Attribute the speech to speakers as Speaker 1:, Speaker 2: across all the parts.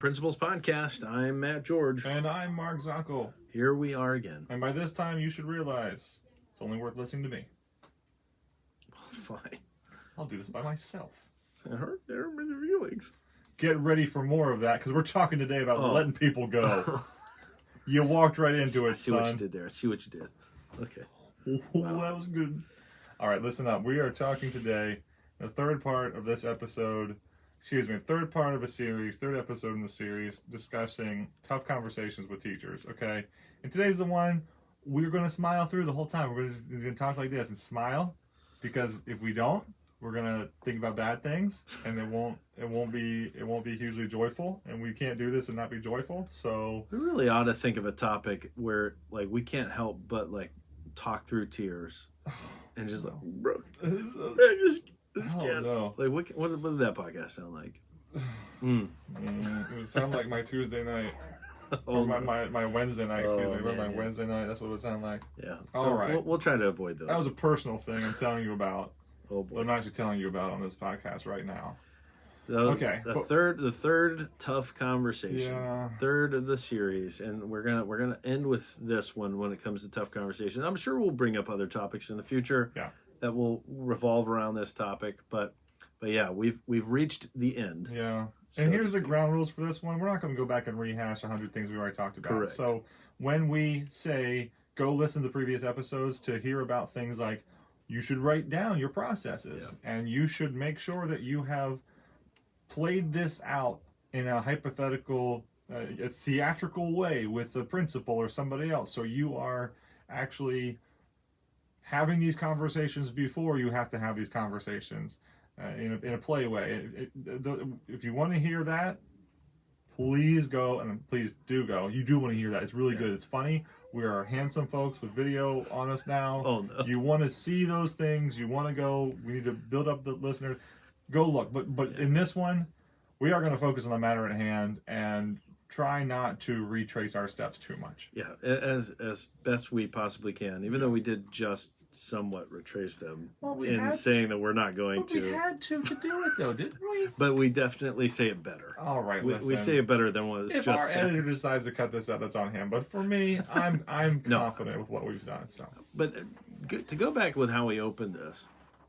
Speaker 1: Principals Podcast. I'm Matt George.
Speaker 2: And I'm Mark Zockel.
Speaker 1: Here we are again.
Speaker 2: And by this time, you should realize it's only worth listening to me.
Speaker 1: Fine.
Speaker 2: I'll do this by myself.
Speaker 1: It hurt their feelings.
Speaker 2: Get ready for more of that, because we're talking today about letting people go. You walked right into it,
Speaker 1: I see
Speaker 2: son.
Speaker 1: what you did there. I see what you did. Okay.
Speaker 2: Wow. That was good. All right, listen up. We are talking today, the third part of this episode, third part of a series, third episode in the series, discussing tough conversations with teachers, okay? And today's the one we're going to smile through the whole time. We're just going to talk like this and smile, because if we don't, we're going to think about bad things, and it won't be hugely joyful, and we can't do this and not be joyful. So
Speaker 1: we really ought to think of a topic where we can't help but talk through tears and just bro, this can't.
Speaker 2: No.
Speaker 1: What did that podcast sound like?
Speaker 2: It would sound like my Tuesday night. Or my Wednesday night, my Wednesday night, that's what it would sound like.
Speaker 1: Yeah.
Speaker 2: All
Speaker 1: so
Speaker 2: right.
Speaker 1: We'll try to avoid those.
Speaker 2: That was a personal thing I'm telling you about.
Speaker 1: Oh boy.
Speaker 2: I'm actually telling you about on this podcast right now.
Speaker 1: Okay. The third tough conversation.
Speaker 2: Yeah.
Speaker 1: Third of the series, and we're gonna end with this one when it comes to tough conversation. I'm sure we'll bring up other topics in the future.
Speaker 2: Yeah.
Speaker 1: That will revolve around this topic, but yeah, we've reached the end.
Speaker 2: Yeah.
Speaker 1: So
Speaker 2: and here's the ground rules for this one. We're not going to go back and rehash 100 things we already talked about.
Speaker 1: Correct.
Speaker 2: So when we say go listen to previous episodes to hear about things like you should write down your processes, and you should make sure that you have played this out in a hypothetical, a theatrical way with the principal or somebody else. So you are actually having these conversations before you have to have these conversations. In a play way. If you want to hear that, please go, and please do go. You do want to hear that. It's really good. It's funny. We are handsome folks with video on us now.
Speaker 1: Oh, no.
Speaker 2: You want to see those things. You want to go. We need to build up the listeners. Go look. But in this one, we are going to focus on the matter at hand and try not to retrace our steps too much.
Speaker 1: Yeah, as best we possibly can, even though we did just somewhat retrace them saying that we're not going to.
Speaker 2: We had to do it, though, didn't we?
Speaker 1: But we definitely say it better.
Speaker 2: All right,
Speaker 1: we say it better than what it's
Speaker 2: if
Speaker 1: just
Speaker 2: our
Speaker 1: said.
Speaker 2: editor decides to cut this out, that's on him. But for me, I'm confident with what we've done. So,
Speaker 1: but to go back with how we opened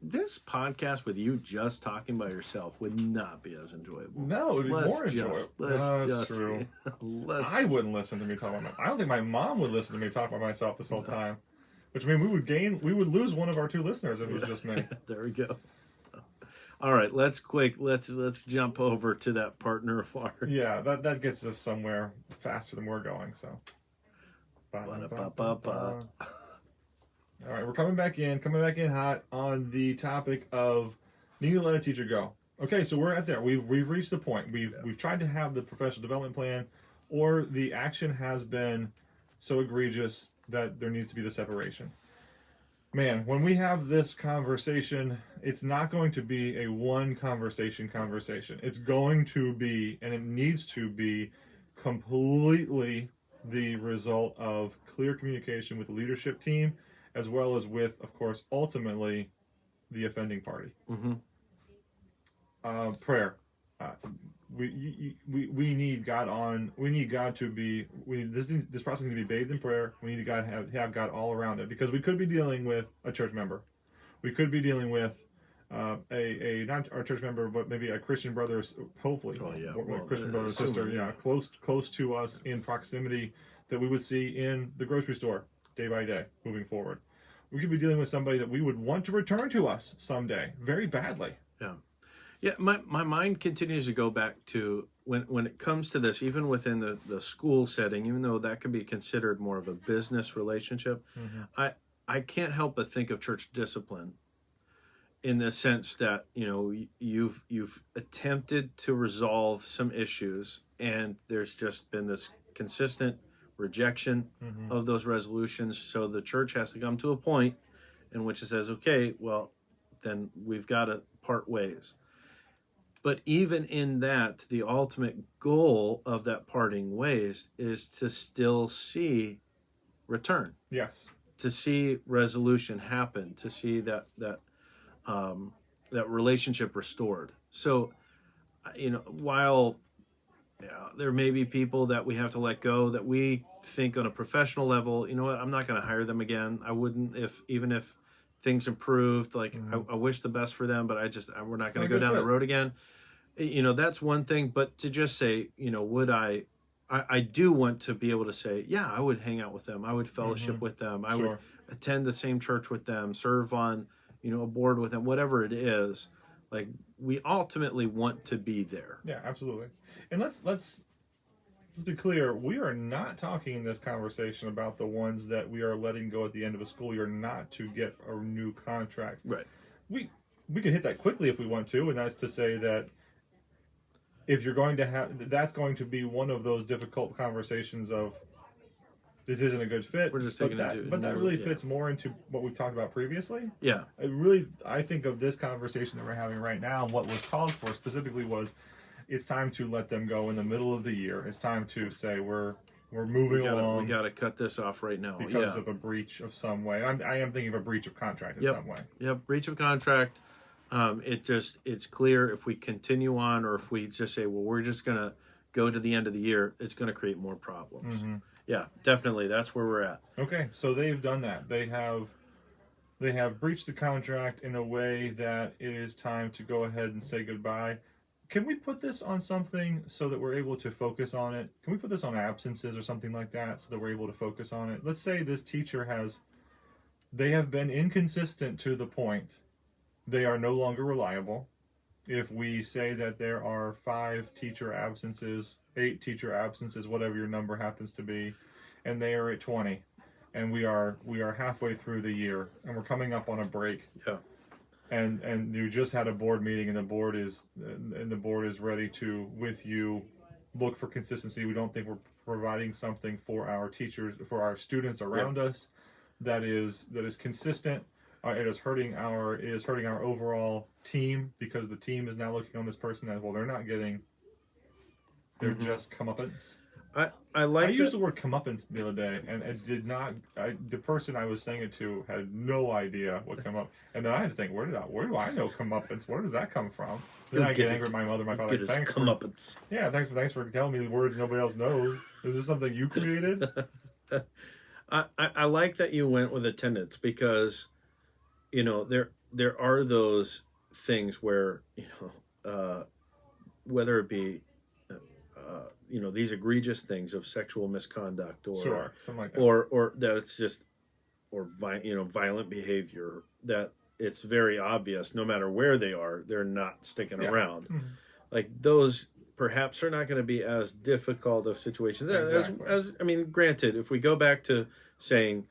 Speaker 1: this podcast with you just talking by yourself would not be as enjoyable.
Speaker 2: No, it would be more enjoyable.
Speaker 1: That's
Speaker 2: true. I wouldn't listen to me talk about I don't think my mom would listen to me talk by myself this whole time. Which means we would lose one of our two listeners if it was just me.
Speaker 1: There we go. All right, let's jump over to that partner of ours.
Speaker 2: Yeah, that gets us somewhere faster than we're going. So. All right, we're coming back in hot on the topic of needing to let a teacher go. Okay, so we're at there. We've reached the point. We've tried to have the professional development plan, or the action has been so egregious that there needs to be the separation. Man, when we have this conversation, it's not going to be a one conversation. It's going to be, and it needs to be, completely the result of clear communication with the leadership team, as well as with, of course, ultimately, the offending party.
Speaker 1: Mm-hmm.
Speaker 2: Prayer. We need God on. We need God to be. This process needs to be bathed in prayer. We need to have God all around it, because we could be dealing with a church member. We could be dealing with a not our church member, but maybe a Christian brother. Hopefully, Christian brother or sister. Yeah, close to us in proximity, that we would see in the grocery store day by day moving forward. We could be dealing with somebody that we would want to return to us someday, very badly.
Speaker 1: Yeah. Yeah, my mind continues to go back to when it comes to this, even within the school setting, even though that could be considered more of a business relationship, mm-hmm. I can't help but think of church discipline in the sense that, you've attempted to resolve some issues, and there's just been this consistent rejection mm-hmm. of those resolutions. So the church has to come to a point in which it says, okay, well, then we've got to part ways. But even in that, the ultimate goal of that parting ways is to still see return.
Speaker 2: Yes.
Speaker 1: To see resolution happen, to see that relationship restored. So, while there may be people that we have to let go that we think on a professional level, you know what, I'm not going to hire them again. I wouldn't, even if things improved, like I wish the best for them, but we're not going to go down the road again. You know, that's one thing. But to just say, you know, would I do want to be able to say, yeah, I would hang out with them. I would fellowship with them. I would attend the same church with them, serve on, you know, a board with them, whatever it is. Like, we ultimately want to be there.
Speaker 2: Yeah, absolutely. And let's be clear. We are not talking in this conversation about the ones that we are letting go at the end of a school year, not to get a new contract.
Speaker 1: Right.
Speaker 2: We can hit that quickly if we want to, and that's to say that if you're going to have, that's going to be one of those difficult conversations of, this isn't a good fit.
Speaker 1: We're just taking
Speaker 2: but that really fits more into what we've talked about previously.
Speaker 1: Yeah.
Speaker 2: I think of this conversation that we're having right now, and what was called for specifically was, it's time to let them go in the middle of the year. It's time to say we're moving along.
Speaker 1: We got to cut this off right now
Speaker 2: because of a breach of some way. I am thinking of a breach of contract in some way.
Speaker 1: Yep, breach of contract. It's clear if we continue on, or if we just say, well, we're just gonna go to the end of the year, it's gonna create more problems.
Speaker 2: Mm-hmm.
Speaker 1: Yeah, definitely. That's where we're at.
Speaker 2: Okay, so they've done that. They have breached the contract in a way that it is time to go ahead and say goodbye. Can we put this on something so that we're able to focus on it? Can we put this on absences or something like that so that we're able to focus on it? Let's say this teacher they have been inconsistent to the point they are no longer reliable. If we say that there are 5 teacher absences, 8 teacher absences, whatever your number happens to be, and they are at 20, and we are halfway through the year, and we're coming up on a break.
Speaker 1: Yeah.
Speaker 2: And you just had a board meeting, and the board is ready to, with you, look for consistency. We don't think we're providing something for our teachers, for our students around us, that is consistent. It is hurting our overall team, because the team is now looking on this person as, well, they're not getting, they're just comeuppance. I used the word comeuppance the other day, and it did not. The person I was saying it to had no idea what come up, and then I had to think, where do I know comeuppance? Where does that come from? Then I get angry at my mother, my father. Thanks
Speaker 1: comeuppance.
Speaker 2: Thanks for telling me the words nobody else knows. Is this something you created?
Speaker 1: I like that you went with attendance, because, you know, there are those things where, you know, whether it be, you know, these egregious things of sexual misconduct, or
Speaker 2: something like that,
Speaker 1: or that it's just, or violent behavior, that it's very obvious, no matter where they are, they're not sticking around. Mm-hmm. Like, those perhaps are not going to be as difficult of situations as I mean, granted, if we go back to saying,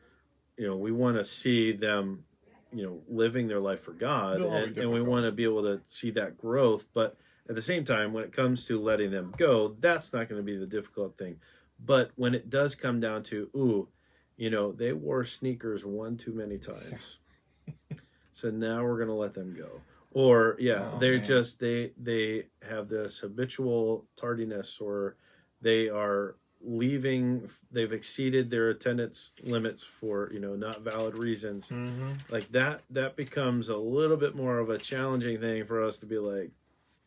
Speaker 1: you know, we want to see them, you know, living their life for God, and we want to be able to see that growth, but at the same time, when it comes to letting them go, that's not going to be the difficult thing. But when it does come down to, you know, they wore sneakers one too many times, so now we're going to let them go. Or, they have this habitual tardiness, or they are leaving, they've exceeded their attendance limits for, you know, not valid reasons. Mm-hmm. Like, that becomes a little bit more of a challenging thing for us to be like,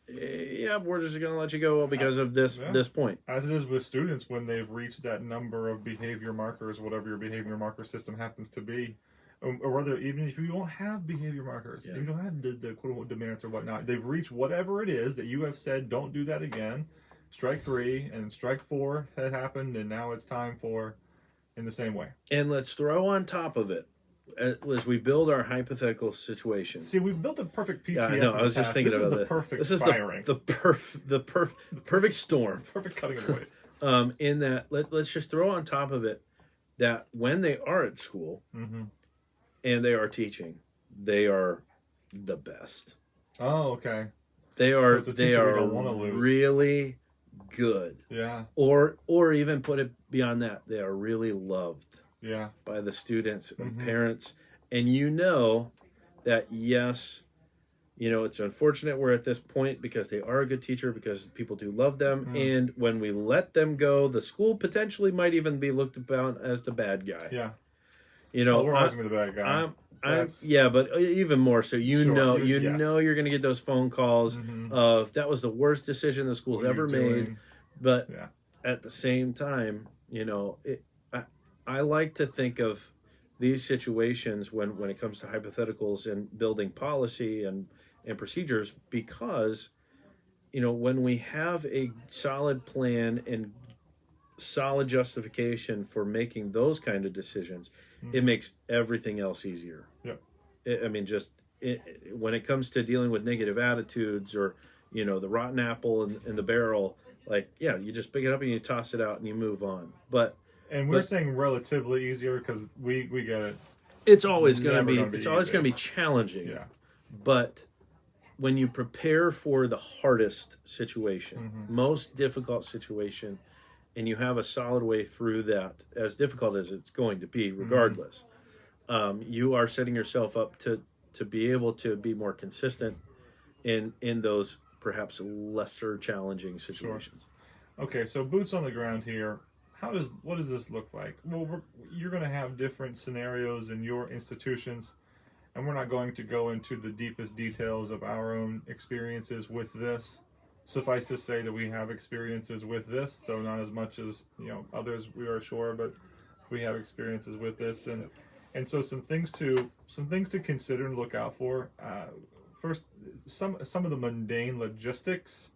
Speaker 1: yeah, we're just going to let you go because of this point.
Speaker 2: As it is with students, when they've reached that number of behavior markers, whatever your behavior marker system happens to be, or whether even if you don't have behavior markers, you don't have the quote-unquote demerits or whatnot, they've reached whatever it is that you have said, don't do that again. Strike 3 and strike 4 had happened, and now it's time for, in the same way.
Speaker 1: And let's throw on top of it, as we build our hypothetical situation.
Speaker 2: See, we've built a perfect PTF.
Speaker 1: Yeah, I know. I was just thinking about
Speaker 2: the perfect
Speaker 1: this is
Speaker 2: firing.
Speaker 1: the perfect storm.
Speaker 2: Perfect cutting of weight.
Speaker 1: In that, let's just throw on top of it that when they are at school and they are teaching, they are the best.
Speaker 2: Oh, okay.
Speaker 1: They are.
Speaker 2: So
Speaker 1: they are really good.
Speaker 2: Yeah.
Speaker 1: Or even put it beyond that, they are really loved.
Speaker 2: Yeah.
Speaker 1: By the students and parents. And you know that, yes, you know, it's unfortunate we're at this point because they are a good teacher, because people do love them. And when we let them go, the school potentially might even be looked upon as the bad guy.
Speaker 2: Yeah.
Speaker 1: You know,
Speaker 2: we're always going to be the bad guy.
Speaker 1: Yeah, but even more so, know you're going to get those phone calls of, that was the worst decision the school's ever made. But
Speaker 2: Yeah.
Speaker 1: at the same time, I like to think of these situations when it comes to hypotheticals and building policy and procedures, because when we have a solid plan and solid justification for making those kind of decisions, it
Speaker 2: Mm-hmm.
Speaker 1: makes everything else easier.
Speaker 2: Yep.
Speaker 1: I mean, just when it comes to dealing with negative attitudes, or the rotten apple in the barrel, like, yeah, you just pick it up and you toss it out and you move on.
Speaker 2: And we're
Speaker 1: But
Speaker 2: saying relatively easier because we get it.
Speaker 1: it's always going to
Speaker 2: Never
Speaker 1: be
Speaker 2: gonna be
Speaker 1: it's always
Speaker 2: easy.
Speaker 1: going to be challenging.
Speaker 2: Yeah.
Speaker 1: But when you prepare for the hardest situation,
Speaker 2: Mm-hmm.
Speaker 1: most difficult situation, and you have a solid way through that, as difficult as it's going to be, regardless, you are setting yourself up to be able to be more consistent in those perhaps lesser challenging situations.
Speaker 2: Okay, so boots on the ground here. What does this look like? Well, you're going to have different scenarios in your institutions, and we're not going to go into the deepest details of our own experiences with this. Suffice to say that we have experiences with this, though not as much as others, we are sure, but we have experiences with this, and so some things to consider and look out for. First, some of the mundane logistics.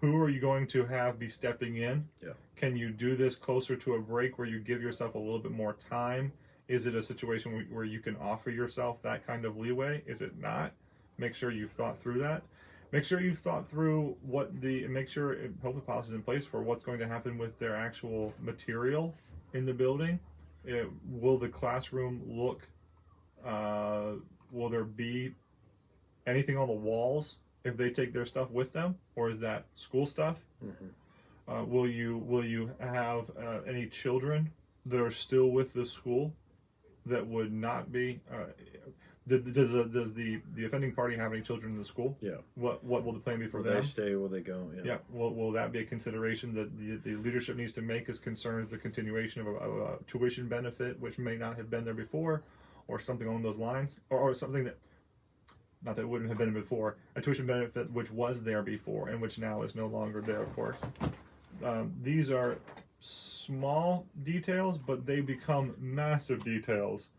Speaker 2: Who are you going to have be stepping in?
Speaker 1: Yeah.
Speaker 2: Can you do this closer to a break where you give yourself a little bit more time? Is it a situation where you can offer yourself that kind of leeway? Is it not? Make sure you've thought through that. Make sure you've thought through make sure hopefully policy is in place for what's going to happen with their actual material in the building. Will the classroom look, will there be anything on the walls if they take their stuff with them, or is that school stuff?
Speaker 1: Mm-hmm.
Speaker 2: Will you have any children that are still with the school that would not be? Does the offending party have any children in the school?
Speaker 1: Yeah.
Speaker 2: What will the plan be for
Speaker 1: Will
Speaker 2: them?
Speaker 1: they stay? Will they go? Yeah.
Speaker 2: Yeah. Will that be a consideration that the leadership needs to make as concerns the continuation of a tuition benefit, which may not have been there before, or something along those lines, or something that. Not that it wouldn't have been before, a tuition benefit which was there before and which now is no longer there, of course. These are small details, but they become massive details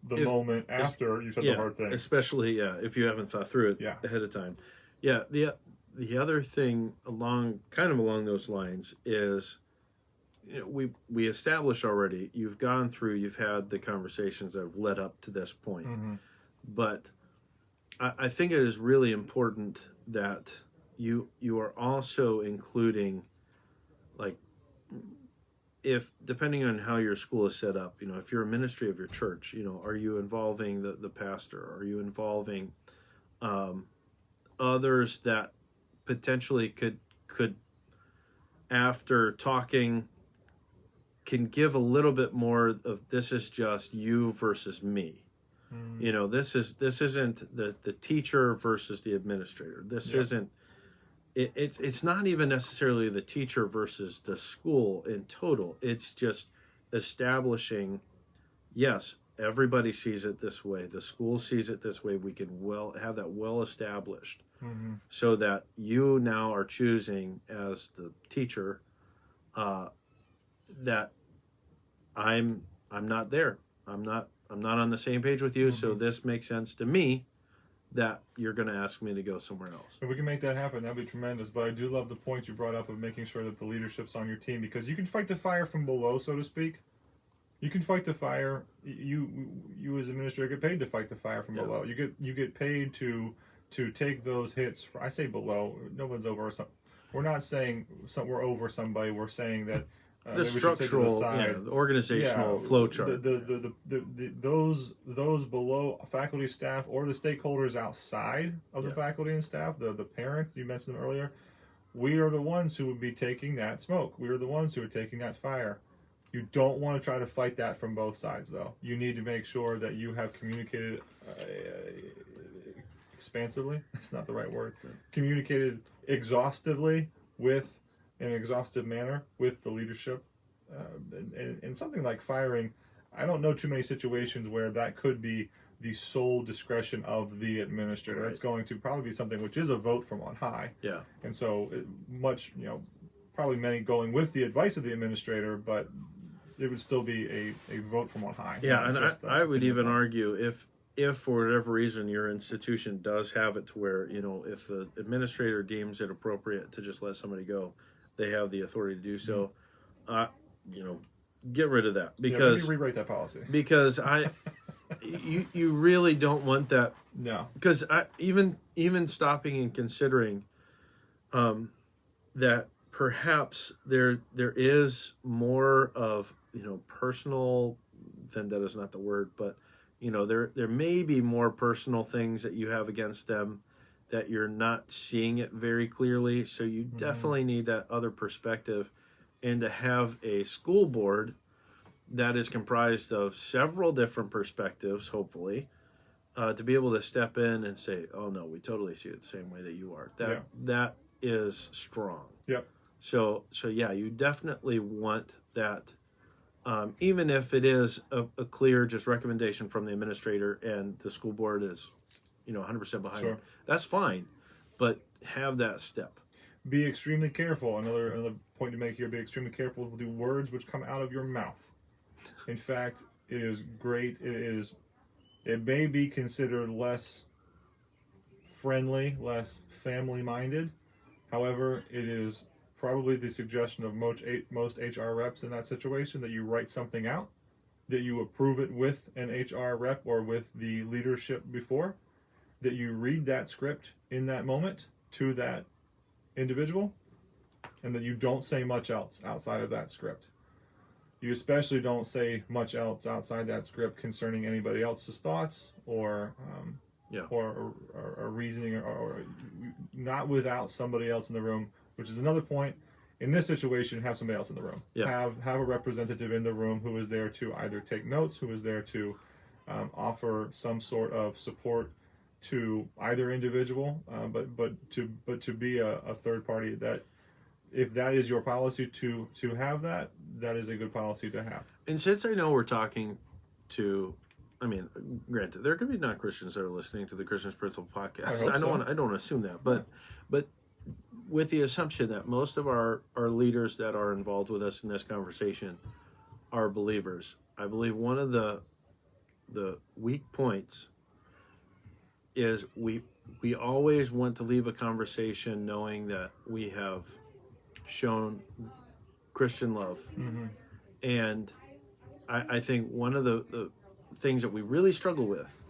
Speaker 2: the moment after you said the hard thing.
Speaker 1: Especially, if you haven't thought through it ahead of time. Yeah, the other thing along those lines is, we established already, you've gone through, you've had the conversations that have led up to this point.
Speaker 2: Mm-hmm.
Speaker 1: But I think it is really important that you are also including, like, if depending on how your school is set up, if you're a ministry of your church, are you involving the pastor? Are you involving others that potentially could after talking can give a little bit more of, this is just you versus me. This isn't the teacher versus the administrator. This isn't. It's not even necessarily the teacher versus the school in total. It's just establishing, yes, everybody sees it this way. The school sees it this way. We can have that well established, so that you now are choosing as the teacher, that I'm not there. I'm not on the same page with you, so this makes sense to me that you're going to ask me to go somewhere else.
Speaker 2: If we can make that happen, that'd be tremendous. But I do love the point you brought up of making sure that the leadership's on your team, because you can fight the fire from below, so to speak. You can fight the fire. You as administrator get paid to fight the fire from below. You get paid to take those hits. I say below. No one's over something. We're not saying we're over somebody. We're saying that
Speaker 1: the structural, the organizational flow chart.
Speaker 2: Those below faculty, staff, or the stakeholders outside of the faculty and staff, the parents, you mentioned them earlier, we are the ones who would be taking that smoke. We are the ones who are taking that fire. You don't want to try to fight that from both sides, though. You need to make sure that you have communicated expansively. That's not the right word. Communicated exhaustively with an exhaustive manner with the leadership. And something like firing, I don't know too many situations where that could be the sole discretion of the administrator. Right. That's going to probably be something which is a vote from on high.
Speaker 1: Yeah.
Speaker 2: And so probably many going with the advice of the administrator, but it would still be a vote from on high.
Speaker 1: Yeah, and I would even argue if for whatever reason your institution does have it to where, if the administrator deems it appropriate to just let somebody go, they have the authority to do so. Get rid of that, because
Speaker 2: maybe rewrite that policy.
Speaker 1: Because you really don't want that.
Speaker 2: No.
Speaker 1: Because even stopping and considering that perhaps there is more of personal vendetta is not the word, but there may be more personal things that you have against them that you're not seeing it very clearly. So you definitely need that other perspective, and to have a school board that is comprised of several different perspectives, hopefully, to be able to step in and say, "Oh no, we totally see it the same way that you are." That is strong.
Speaker 2: Yep.
Speaker 1: So yeah, you definitely want that. Even if it is a clear just recommendation from the administrator and the school board is 100% behind it, that's fine, but have that step.
Speaker 2: Be extremely careful. Another point to make here: be extremely careful with the words which come out of your mouth. In fact, it is great. It may be considered less friendly, less family-minded. However, it is probably the suggestion of most HR reps in that situation that you write something out, that you approve it with an HR rep or with the leadership before, that you read that script in that moment to that individual, and that you don't say much else outside of that script. You especially don't say much else outside that script concerning anybody else's thoughts or reasoning, or not without somebody else in the room, which is another point. In this situation, have somebody else in the room. Yeah. Have a representative in the room who is there to either take notes, who is there to offer some sort of support to either individual, but to be a third party. That if that is your policy to have that is a good policy to have.
Speaker 1: And since I know we're talking to, granted, there could be non-Christians that are listening to the Christian's Principle podcast. I don't want to assume that, but with the assumption that most of our leaders that are involved with us in this conversation are believers, I believe one of the weak points is we always want to leave a conversation knowing that we have shown Christian love.
Speaker 2: Mm-hmm.
Speaker 1: And I think one of the things that we really struggle with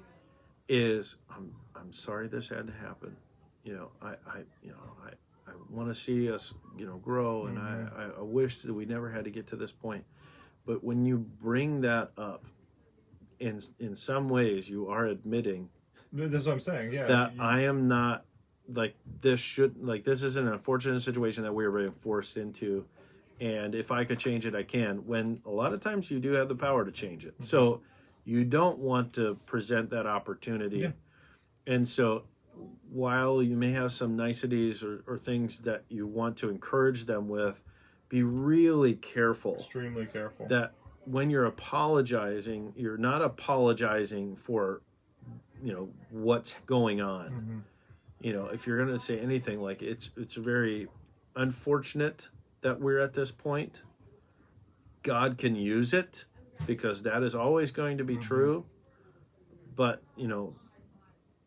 Speaker 1: is I'm sorry this had to happen. I want to see us grow, and I wish that we never had to get to this point. But when you bring that up, in some ways you are admitting
Speaker 2: that's what I'm saying. Yeah,
Speaker 1: that I am not this is an unfortunate situation that we are being forced into, and if I could change it, I can. When a lot of times you do have the power to change it, so you don't want to present that opportunity, and so while you may have some niceties or things that you want to encourage them with, be really careful,
Speaker 2: extremely careful, that
Speaker 1: when you're apologizing, you're not apologizing for what's going on. If you're going to say anything, like it's very unfortunate that we're at this point. God can use it, because that is always going to be true. But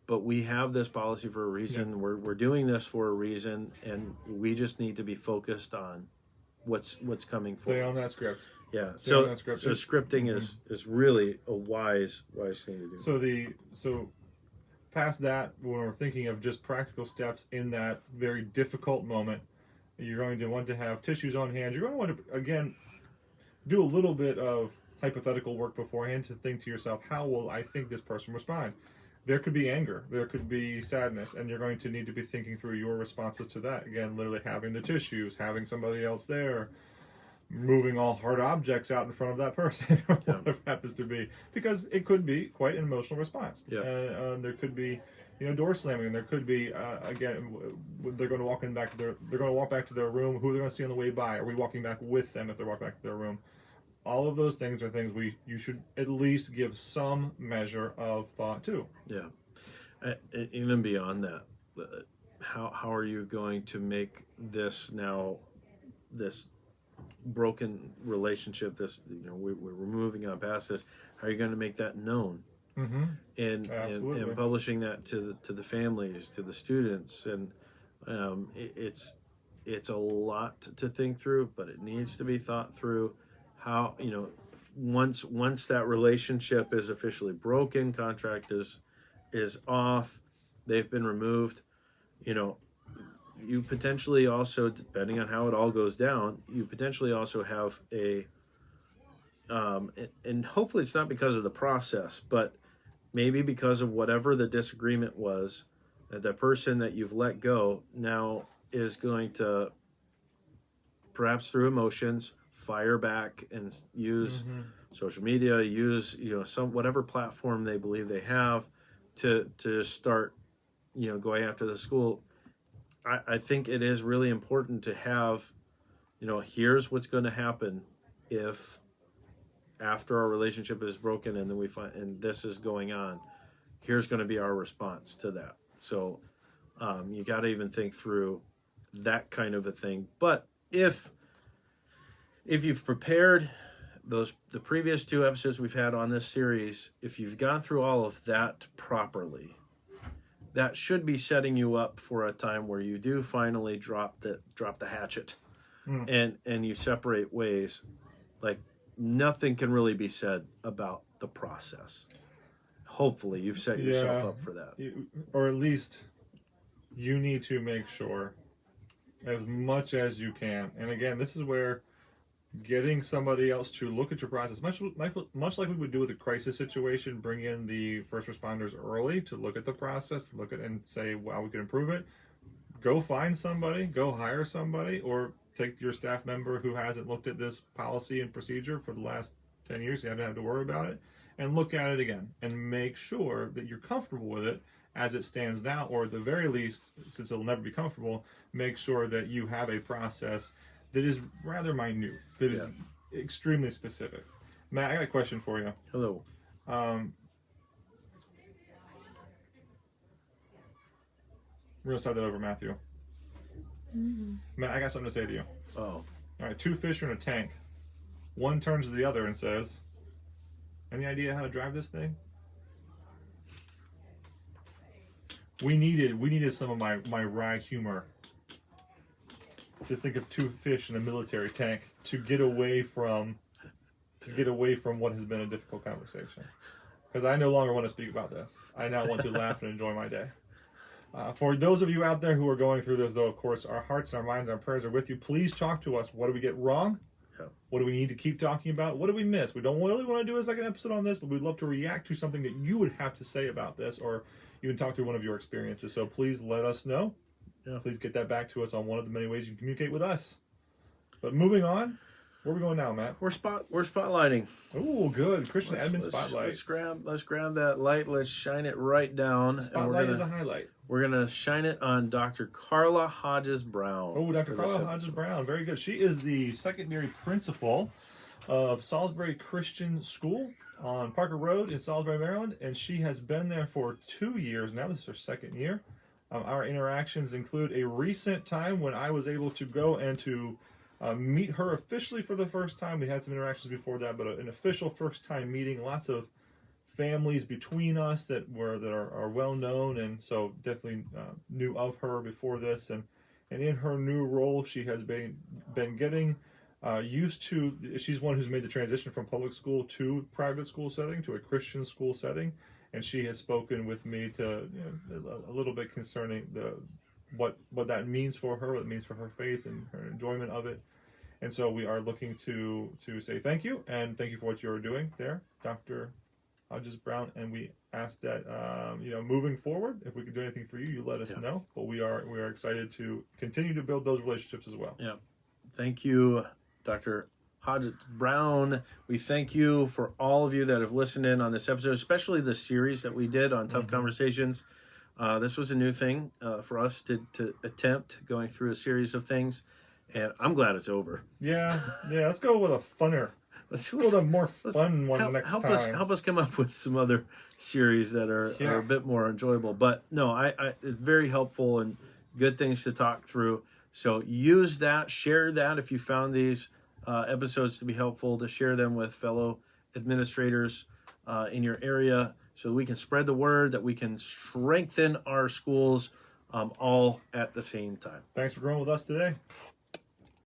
Speaker 1: but we have this policy for a reason. Yeah. We're doing this for a reason, and we just need to be focused on what's coming forward.
Speaker 2: Stay on that script.
Speaker 1: Yeah. So scripting is really a wise thing to do.
Speaker 2: So past that, when we're thinking of just practical steps in that very difficult moment, you're going to want to have tissues on hand. You're going to want to, again, do a little bit of hypothetical work beforehand to think to yourself, how will I think this person respond? There could be anger, there could be sadness, and you're going to need to be thinking through your responses to that. Again, literally having the tissues, having somebody else there, moving all hard objects out in front of that person, or whatever happens to be, because it could be quite an emotional response.
Speaker 1: Yeah.
Speaker 2: There could be, door slamming. There could be, again, they're going to walk back to their room. Who are they going to see on the way by? Are we walking back with them if they're walking back to their room? All of those things are things you should at least give some measure of thought to.
Speaker 1: Yeah. Even beyond that, how are you going to make this now this broken relationship, this, we're moving on past this. How are you going to make that known?
Speaker 2: Mm-hmm.
Speaker 1: And publishing that to the families, to the students, and it's a lot to think through, but it needs to be thought through. How, once that relationship is officially broken, contract is off, they've been removed, you potentially also, depending on how it all goes down, you potentially also have a and hopefully it's not because of the process, but maybe because of whatever the disagreement was, the person that you've let go now is going to, perhaps through emotions, fire back and use social media, use some whatever platform they believe they have to start going after the school. I think it is really important to have, here's what's going to happen if after our relationship is broken and then we find and this is going on, here's going to be our response to that. So you got to even think through that kind of a thing. But if you've prepared the previous 2 episodes we've had on this series, if you've gone through all of that properly, that should be setting you up for a time where you do finally drop the hatchet and you separate ways. Like, nothing can really be said about the process. Hopefully you've set yourself up for that.
Speaker 2: Or at least you need to make sure as much as you can. And again, this is where getting somebody else to look at your process, much like we would do with a crisis situation, bring in the first responders early to look at the process, look at and say, wow, we can improve it. Go find somebody, go hire somebody, or take your staff member who hasn't looked at this policy and procedure for the last 10 years, you haven't had to worry about it, and look at it again and make sure that you're comfortable with it as it stands now, or at the very least, since it'll never be comfortable, make sure that you have a process that is rather minute, that is extremely specific. Matt, I got a question for you.
Speaker 1: Hello.
Speaker 2: We're going to start that over, Matthew. Matt, I got something to say to you.
Speaker 1: Oh.
Speaker 2: All right, 2 fish are in a tank. One turns to the other and says, any idea how to drive this thing? We needed some of my wry humor. Just think of 2 fish in a military tank to get away from what has been a difficult conversation. Because I no longer want to speak about this. I now want to laugh and enjoy my day. For those of you out there who are going through this, though, of course, our hearts, our minds, our prayers are with you. Please talk to us. What do we get wrong?
Speaker 1: Yeah.
Speaker 2: What do we need to keep talking about? What do we miss? We don't really want to do a second episode on this, but we'd love to react to something that you would have to say about this, or even talk through one of your experiences. So please let us know.
Speaker 1: Yeah.
Speaker 2: Please get that back to us on one of the many ways you can communicate with us. But moving on, where are we going now, Matt?
Speaker 1: We're spotlighting.
Speaker 2: Oh, good. Christian Edmond spotlight.
Speaker 1: Let's grab that light. Let's shine it right down.
Speaker 2: Spotlight is a highlight.
Speaker 1: We're gonna shine it on Dr. Carla Hodges Brown.
Speaker 2: Oh, Dr. Carla Hodges Brown. Very good. She is the secondary principal of Salisbury Christian School on Parker Road in Salisbury, Maryland, and she has been there for 2 years now. This is her 2nd year. Our interactions include a recent time when I was able to go and to meet her officially for the first time. We had some interactions before that, but an official first time meeting. Lots of families between us that are well known, and so definitely knew of her before this. And in her new role, she has been getting used to. She's one who's made the transition from public school to private school setting to a Christian school setting. And she has spoken with me to a little bit concerning what that means for her, what it means for her faith and her enjoyment of it. And so we are looking to say thank you, and thank you for what you're doing there, Dr. Hodges Brown. And we ask that moving forward, if we can do anything for you, you let us know. But we are excited to continue to build those relationships as well.
Speaker 1: Yeah, thank you, Dr. Hodges Brown. We thank you for all of you that have listened in on this episode, especially the series that we did on Tough Conversations. This was a new thing for us to attempt, going through a series of things, and I'm glad it's over.
Speaker 2: Yeah. Let's go with a funner. Let's go with a more fun one next time.
Speaker 1: Help us come up with some other series that are a bit more enjoyable. But no, I it's very helpful and good things to talk through. So use that, share that if you found these episodes to be helpful, to share them with fellow administrators in your area so that we can spread the word, that we can strengthen our schools all at the same time.
Speaker 2: Thanks for growing with us today.